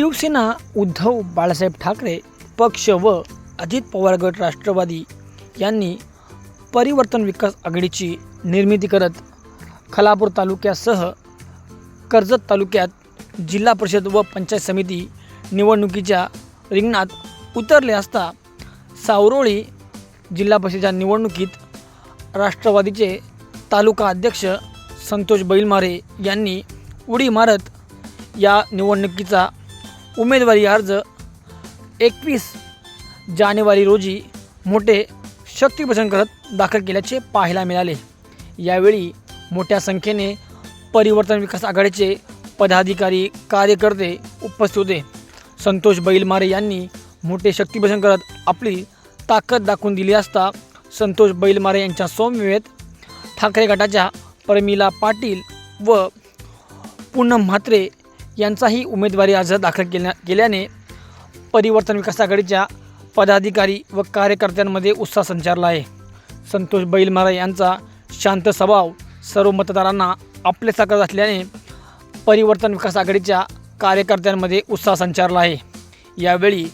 शिवसेना उद्धव बाळासाहेब ठाकरे पक्ष व अजित पवार गट राष्ट्रवादी यांनी परिवर्तन विकास आघाडीची निर्मिती करत खालापूर तालुक्यासह कर्जत तालुक्यात जिल्हा परिषद व पंचायत समिती निवडणुकीच्या रिंगणात उतरले असता सावरोळी जिल्हा परिषदेच्या निवडणुकीत राष्ट्रवादीचे तालुका अध्यक्ष संतोष बैलमारे यांनी उडी मारत या निवडणुकीचा उमेदवारी अर्ज 21 जानेवारी रोजी मोठे शक्तीप्रदर्शन करत दाखल केल्याचे पाहायला मिळाले। यावेळी मोठ्या संख्येने परिवर्तन विकास आघाडीचे पदाधिकारी कार्यकर्ते उपस्थित होते। संतोष बैलमारे यांनी मोठे शक्तीप्रदर्शन करत आपली ताकद दाखवून दिली असता संतोष बैलमारे यांच्या समवेत ठाकरे गटाच्या प्रमिला पाटील व पूनम म्हात्रे यांचाही उमेदवारी अर्ज दाखल केल्याने परिवर्तन विकास आघाडीच्या पदाधिकारी व कार्यकर्त्यांमध्ये उत्साह संचारला आहे। संतोष बैलमारे यांचा शांत स्वभाव सर्व मतदारांना आपलेसा करत असल्याने परिवर्तन विकास आघाडीच्या कार्यकर्त्यांमध्ये उत्साह संचारला आहे। यावेळी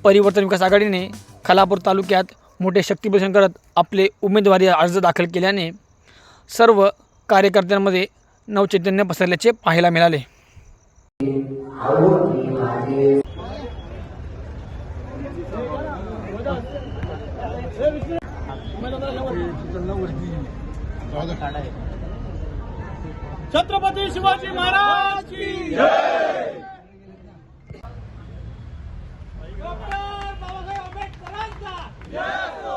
परिवर्तन विकास आघाडीने खालापूर तालुक्यात मोठे शक्तीप्रदर्शन करत आपले उमेदवारी अर्ज दाखल केल्याने सर्व कार्यकर्त्यांमध्ये नवचैतन्य पसरल्याचे पाहायला मिळाले। छत्रपती शिवाजी महाराज की जय। डॉक्टर बाबासाहेब आंबेडकरांचा जय हो।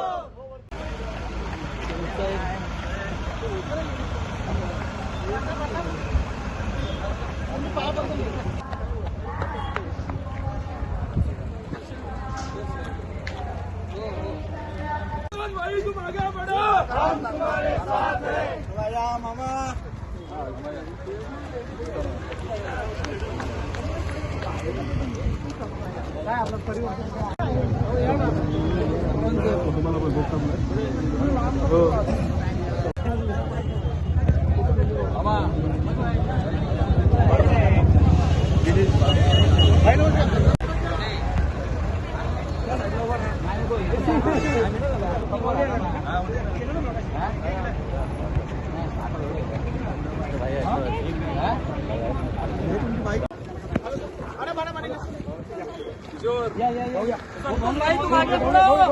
भाई तुम आगे बढ़ो, हम तुम्हारे साथ हैं। या मामा काय आपलं परिवर्तन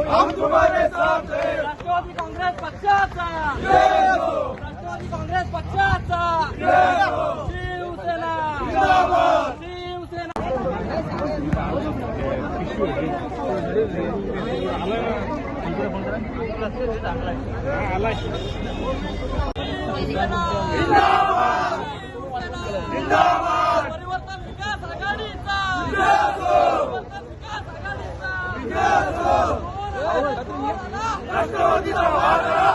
हम तुम्हारे साथ हैं। राष्ट्रवादी काँग्रेस पक्षाचा राष्ट्रवादी काँग्रेस पक्षाचा शिवसेना जिंदाबाद जिंदाबाद परिवर्तन विकास आघाडीचा राष्ट्रवादीचा वाद आला,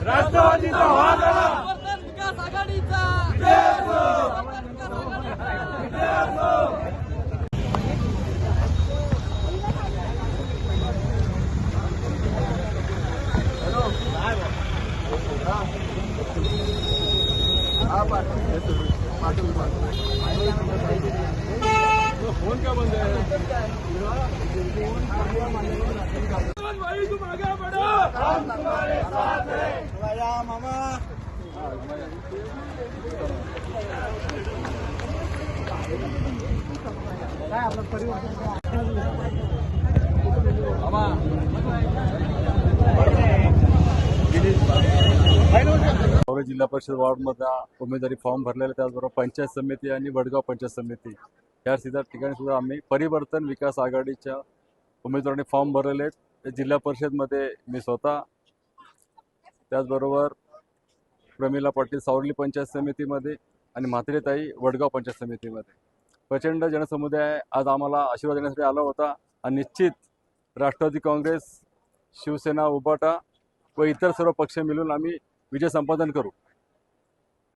राष्ट्रवादीचा वाद आला, परिवर्तन विकास आघाडीचा फोन क्या बंद है? भाई तुम आगे बढ़ो, हम तुम्हारे साथ हैं। या मामा काय आपलं परिवर्तन जिल्हा परिषद वार्डमध्ये उमेदवारी फॉर्म भरलेले, त्याचबरोबर पंचायत समिती आणि वडगाव पंचायत समिती या ठिकाणी सुद्धा आम्ही परिवर्तन विकास आघाडीच्या उमेदवारांनी फॉर्म भरलेले आहेत। जिल्हा परिषदमध्ये मी स्वतः, त्याचबरोबर प्रमिला पाटील सावरली पंचायत समितीमध्ये आणि म्हात्रेताई वडगाव पंचायत समितीमध्ये प्रचंड जनसमुदाय आज आम्हाला आशीर्वाद देण्यासाठी आला होता आणि निश्चित राष्ट्रवादी काँग्रेस, शिवसेना, उबाटा व इतर सर्व पक्ष मिळून आम्ही विजय संपादन करू।